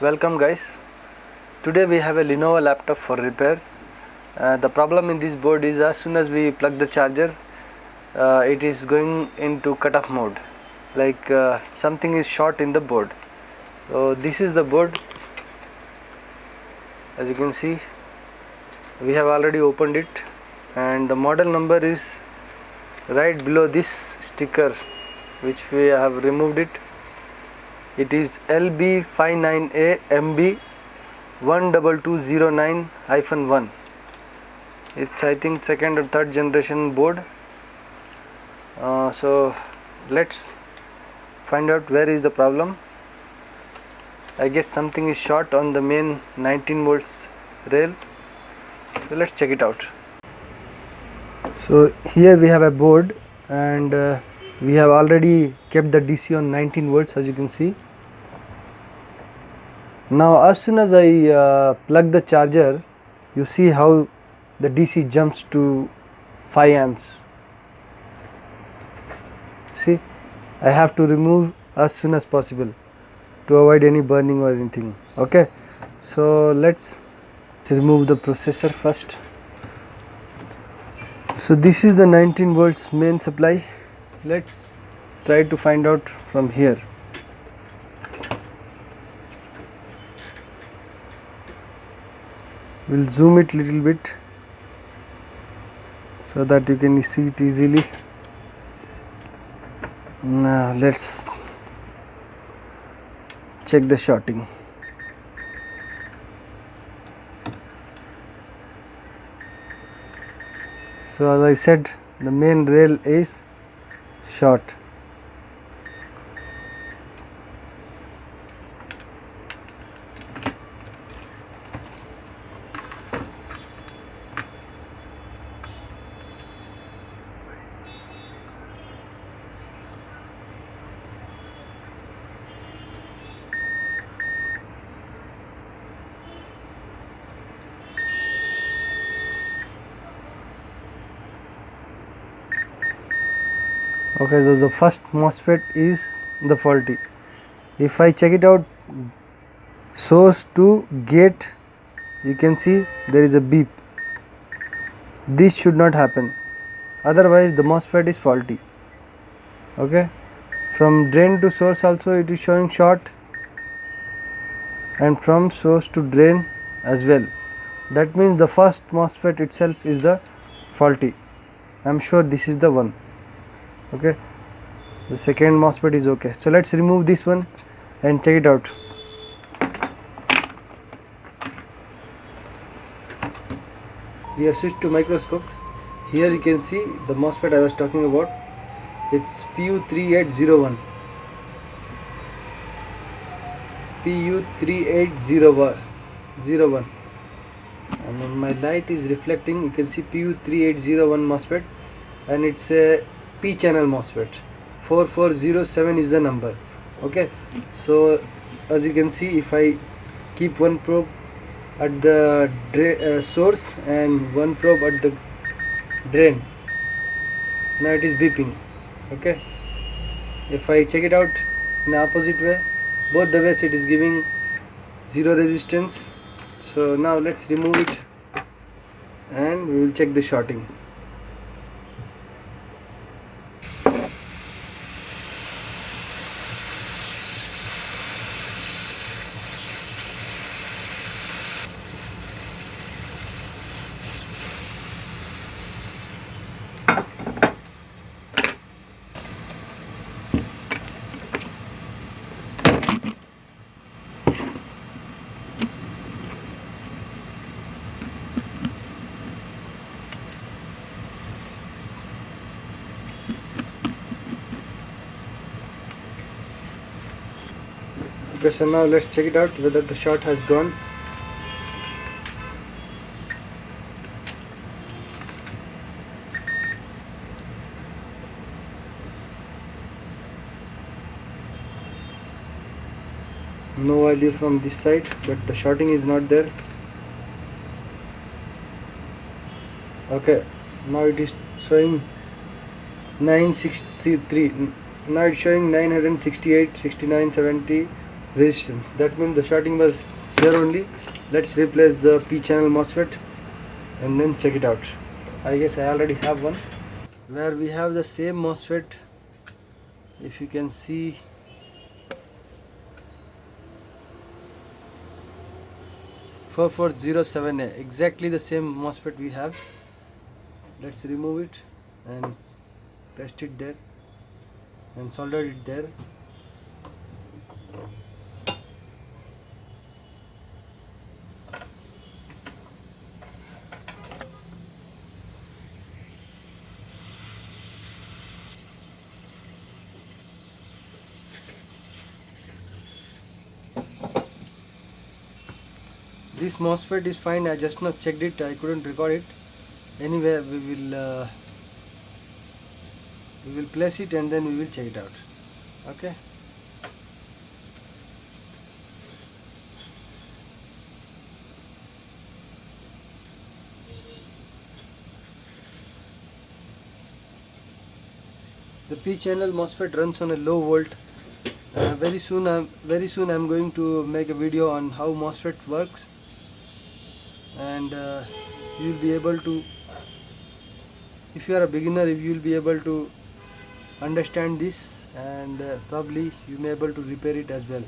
Welcome guys. Today we have a Lenovo laptop for repair. The problem in this board is as soon as we plug the charger, it is going into cut-off mode, like something is short in the board. So this is the board. As you can see, we have already opened it, and the model number is right below this sticker which we have removed it. It is LB59A MB 12209-1. It's I think second or third generation board. So let's find out where is the problem. I guess something is short on the main 19 volts rail. So let's check it out. So here we have a board, and we have already kept the DC on 19 volts, as you can see. Now as soon as I plug the charger, you see how the DC jumps to 5 amps. See, I have to remove as soon as possible to avoid any burning or anything. Okay, so let's remove the processor first. So this is the 19 volts main supply. Let's try to find out from here. We'll zoom it little bit so that you can see it easily. Now let's check the shorting. So as I said, the main rail is short. Okay, so the first MOSFET is the faulty. If I check it out, source to gate, you can see there is a beep. This should not happen, otherwise the MOSFET is faulty. Okay, from drain to source also it is showing short, and from source to drain as well. That means the first MOSFET itself is the faulty. I am sure this is the one. Okay, the second MOSFET is okay. So let's remove this one and check it out. We have switched to microscope. Here you can see the MOSFET I was talking about. It's PU3801. PU3801. And when my light is reflecting, you can see PU3801 MOSFET, and it's a P channel MOSFET. 4407 is the number. Okay, so as you can see, if I keep one probe at the source and one probe at the drain, now it is beeping. Okay, if I check it out in the opposite way, both the ways it is giving zero resistance. So now let's remove it and we will check the shorting. Okay, so now let's check it out whether the short has gone. No value from this side, but the shorting is not there. Okay, now it is showing 963. Now it's showing 968, 69, 70, resistance. That means the shorting was here only. Let's replace the P channel MOSFET and then check it out. I guess I already have one where we have the same MOSFET. If you can see, B590A, exactly the same MOSFET we have. Let's remove it and paste it there and solder it there. This MOSFET is fine. I just now checked it. I couldn't record it. Anyway, we will place it and then we will check it out. Okay. The P channel MOSFET runs on a low volt. Very soon I'm going to make a video on how MOSFET works, and you will be able to, if you are a beginner, if you will be able to understand this, and probably you may be able to repair it as well.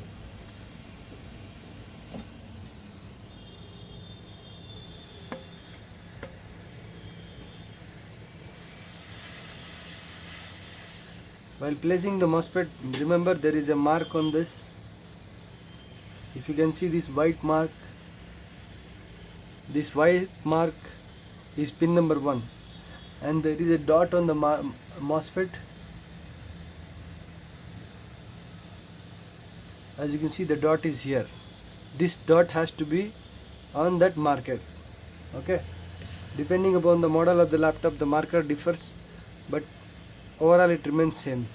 While placing the MOSFET, remember there is a mark on this. If you can see this white mark is pin number 1, and there is a dot on the MOSFET. As you can see, the dot is here. This dot has to be on that marker. Okay, depending upon the model of the laptop, the marker differs, but overall it remains same.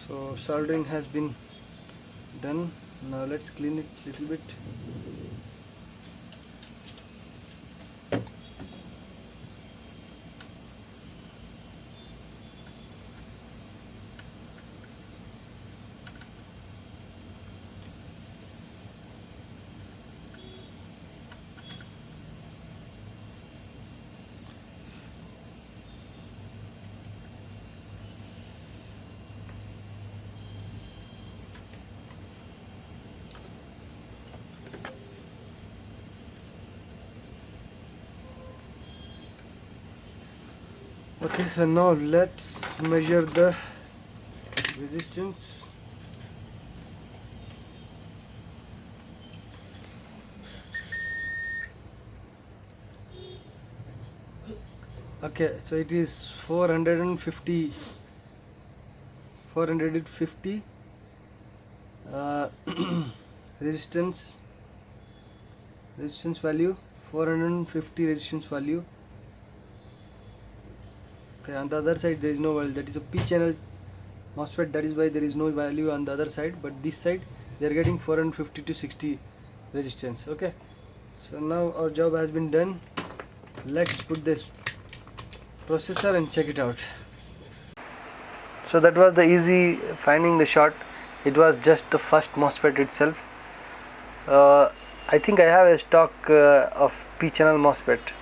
So soldering has been done. Now let's clean it a little bit. Okay, so now let's measure the resistance. Okay, so it is 450 resistance value, 450 resistance value. Okay, on the other side there is no value. That is a P channel MOSFET, that is why there is no value on the other side, but this side they are getting 450 to 60 resistance. Okay, so now our job has been done. Let's put this processor and check it out. So that was the easy finding the short. It was just the first MOSFET itself. I think I have a stock of P channel MOSFET.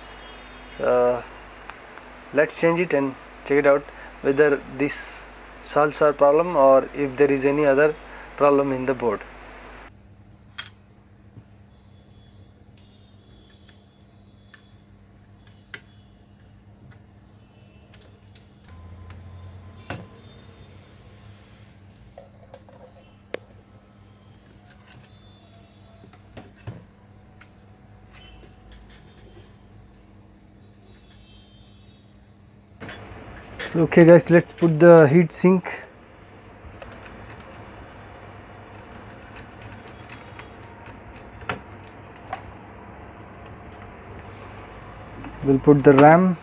Let's change it and check it out whether this solves our problem or if there is any other problem in the board. So okay guys, let's put the heat sink. We'll put the RAM.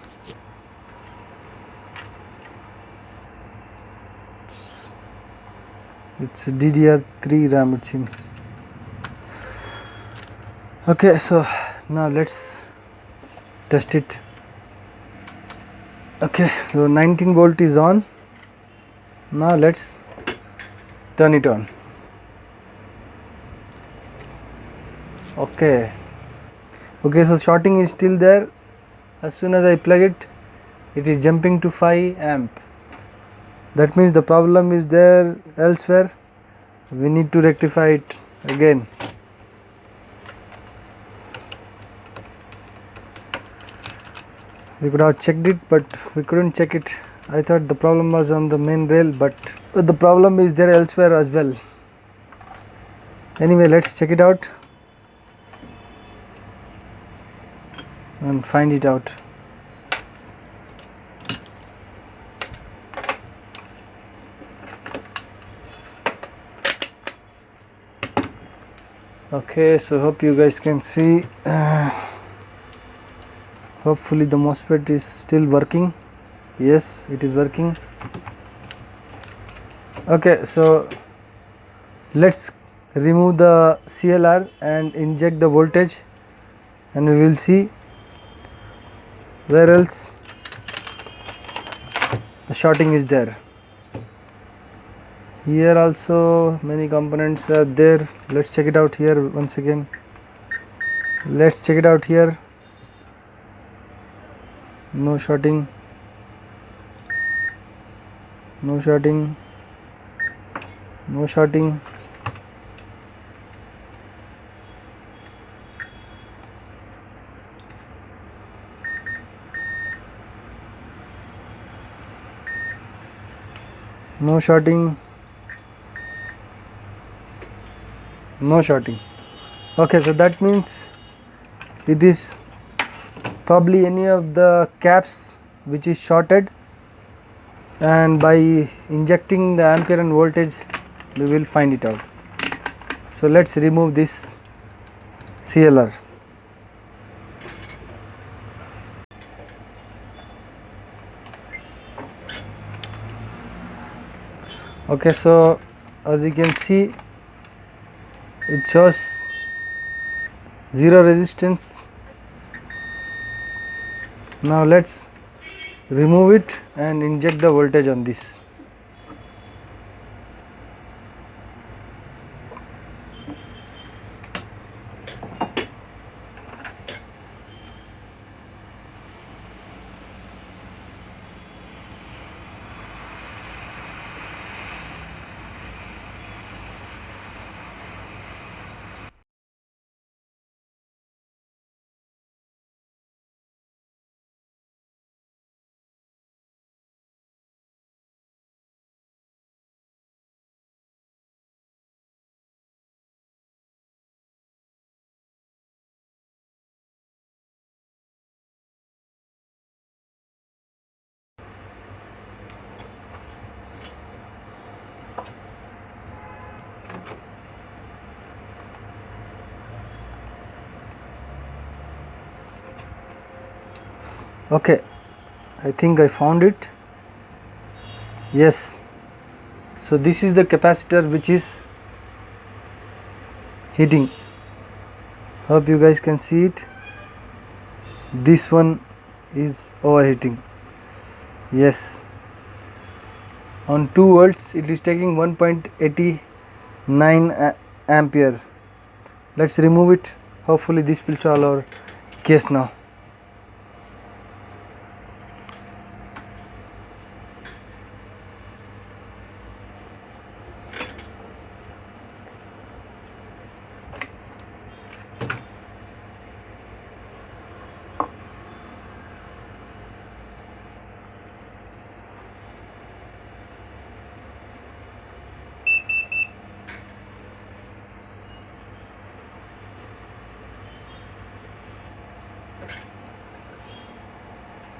It's a DDR3 RAM it seems. Okay, so now let's test it. Okay, so 19 volt is on. Now let's turn it on. Okay, so shorting is still there. As soon as I plug it, it is jumping to 5 amp. That means the problem is there elsewhere. We need to rectify it again. We could have checked it, but we couldn't check it. I thought the problem was on the main rail, but the problem is there elsewhere as well. Anyway, let's check it out and find it out. Okay, so hope you guys can see. Hopefully the MOSFET is still working. Yes, it is working. Okay, so let's remove the CLR and inject the voltage, and we will see where else the shorting is there. Here also many components are there. Let's check it out here once again. Let's check it out here. No shorting, no shorting, no shorting. No shorting, no shorting. Okay, so that means it is probably any of the caps which is shorted, and by injecting the ampere and voltage we will find it out. So let's remove this CLR. Okay, so as you can see, it shows zero resistance. Now let's remove it and inject the voltage on this. Okay, I think I found it. Yes, so this is the capacitor which is heating. Hope you guys can see it. This one is overheating. Yes, on 2 volts it is taking 1.89 ampere. Let's remove it. Hopefully this will solve our case now.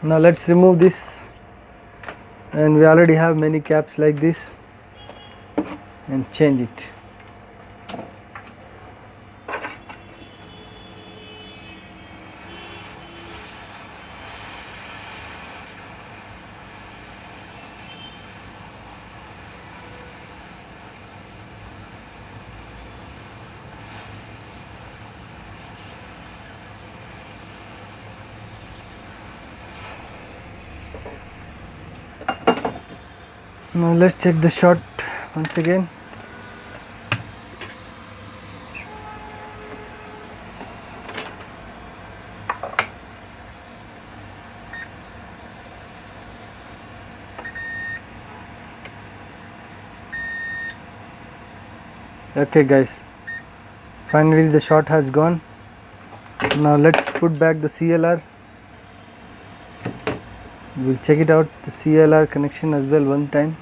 Now let's remove this and we already have many caps like this, and change it. Now let's check the shot once again. Okay guys, finally the shot has gone. Now let's put back the CLR. We'll check it out, the CLR connection as well one time.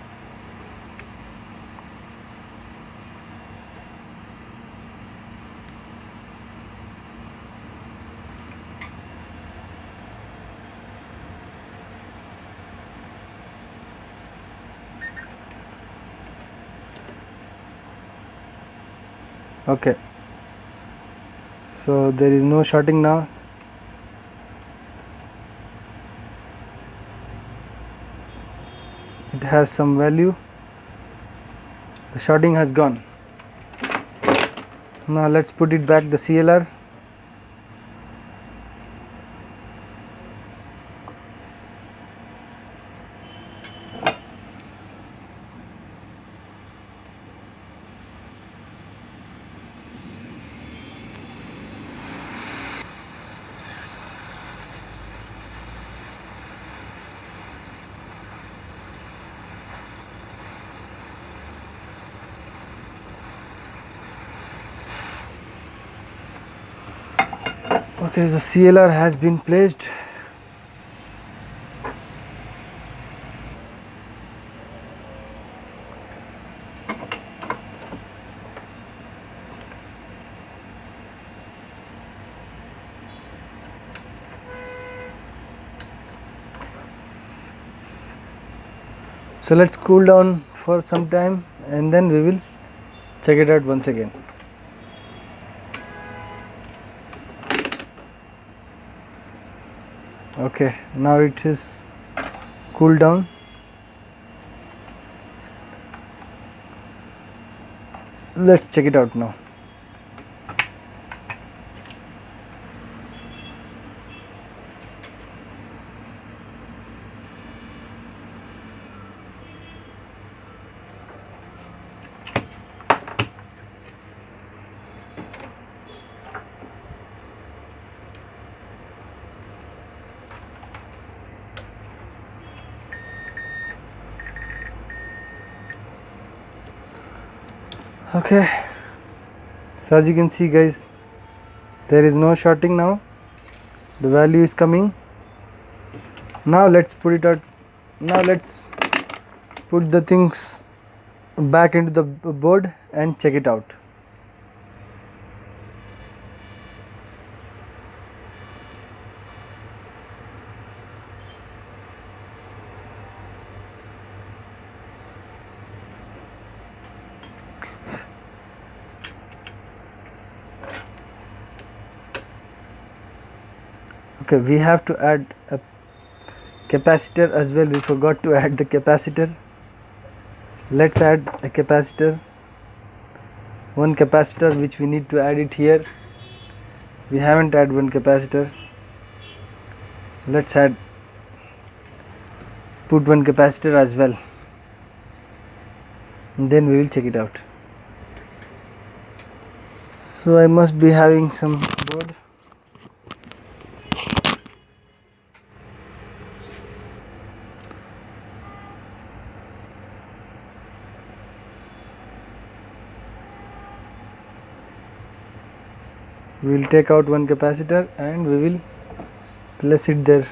Okay, so there is no shorting now. It has some value. The shorting has gone. Now let's put it back the CLR. Okay, the CLR has been placed. So let's cool down for some time and then we will check it out once again. Okay, now it is cooled down. Let's check it out now. Okay, so as you can see guys, there is no shorting now. The value is coming. Now let's put it out. Now let's put the things back into the board and check it out. Okay, we have to add a capacitor as well. We forgot to add the capacitor. Let's add a capacitor. One capacitor which we need to add it here. We haven't added one capacitor. Let's put one capacitor as well, and then we will check it out. So I must be having some board. We will take out one capacitor and we will place it there.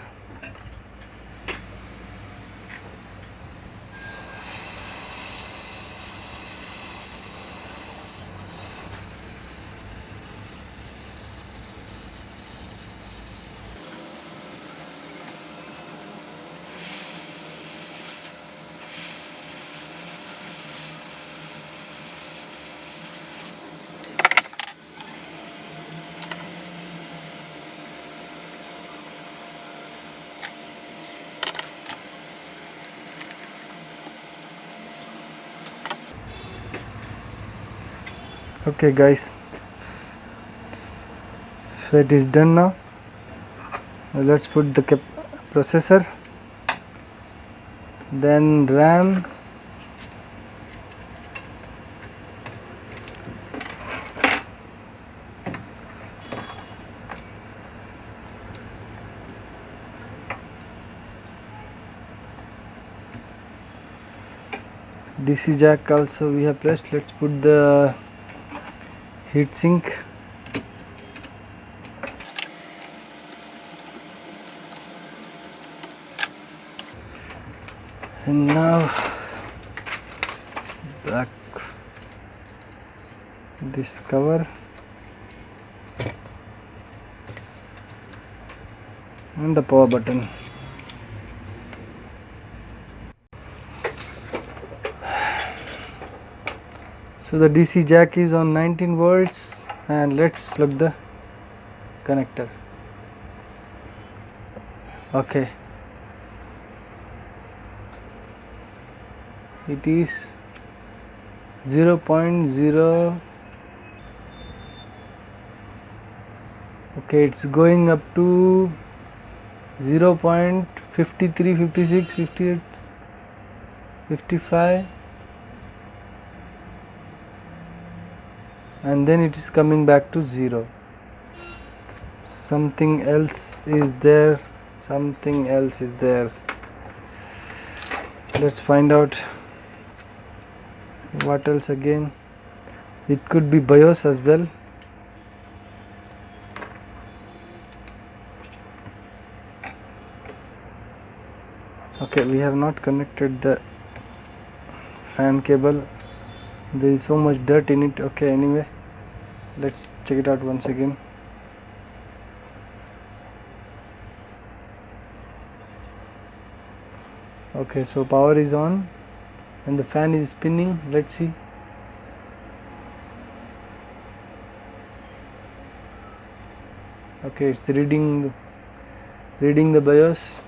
Okay guys, so it is done now. Now let's put the processor, then RAM, DC jack also we have placed. Let's put the heatsink. And now back this cover and the power button. So the DC jack is on 19 volts, and let's look the connector. Okay, it is 0.0. Okay, it's going up to 0.53, 56, 58, 55, and then it is coming back to 0. Something else is there, something else is there. Let's find out what else again. It could be BIOS as well. Okay, we have not connected the fan cable. There is so much dirt in it. Okay, anyway, let's check it out once again. Okay, so power is on and the fan is spinning. Let's see. Okay, it's reading the BIOS.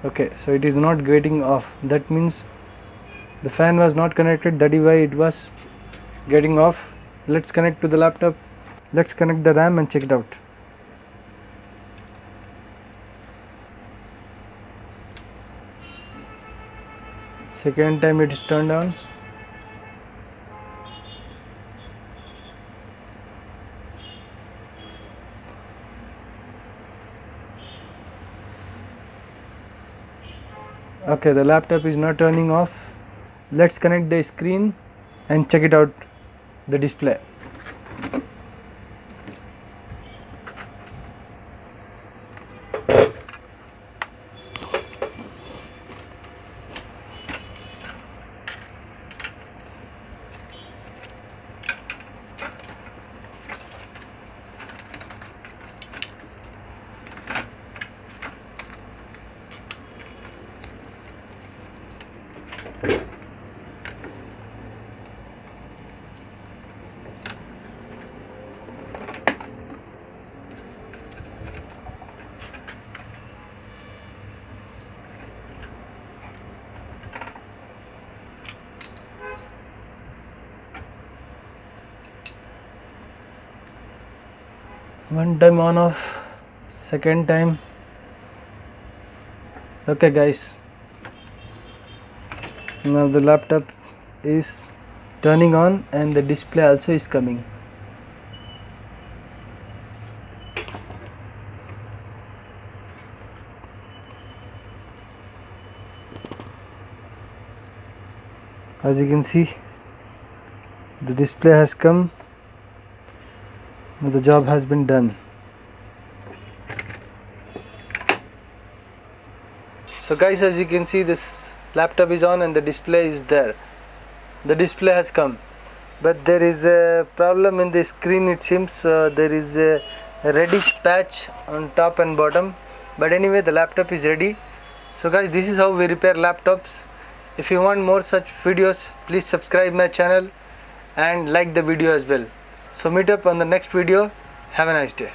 Okay, so it is not getting off. That means the fan was not connected. That is why it was getting off. Let's connect to the laptop. Let's connect the RAM and check it out. Second time it is turned on. Okay, the laptop is not turning off. Let's connect the screen and check it out, the display. One time on off, second time. Okay guys, now the laptop is turning on and the display also is coming. As you can see, the display has come. The job has been done. So guys, as you can see, this laptop is on and the display is there. The display has come, but there is a problem in the screen. It seems there is a reddish patch on top and bottom, but anyway, the laptop is ready. So guys, this is how we repair laptops. If you want more such videos, please subscribe my channel and like the video as well. So meet up on the next video. Have a nice day.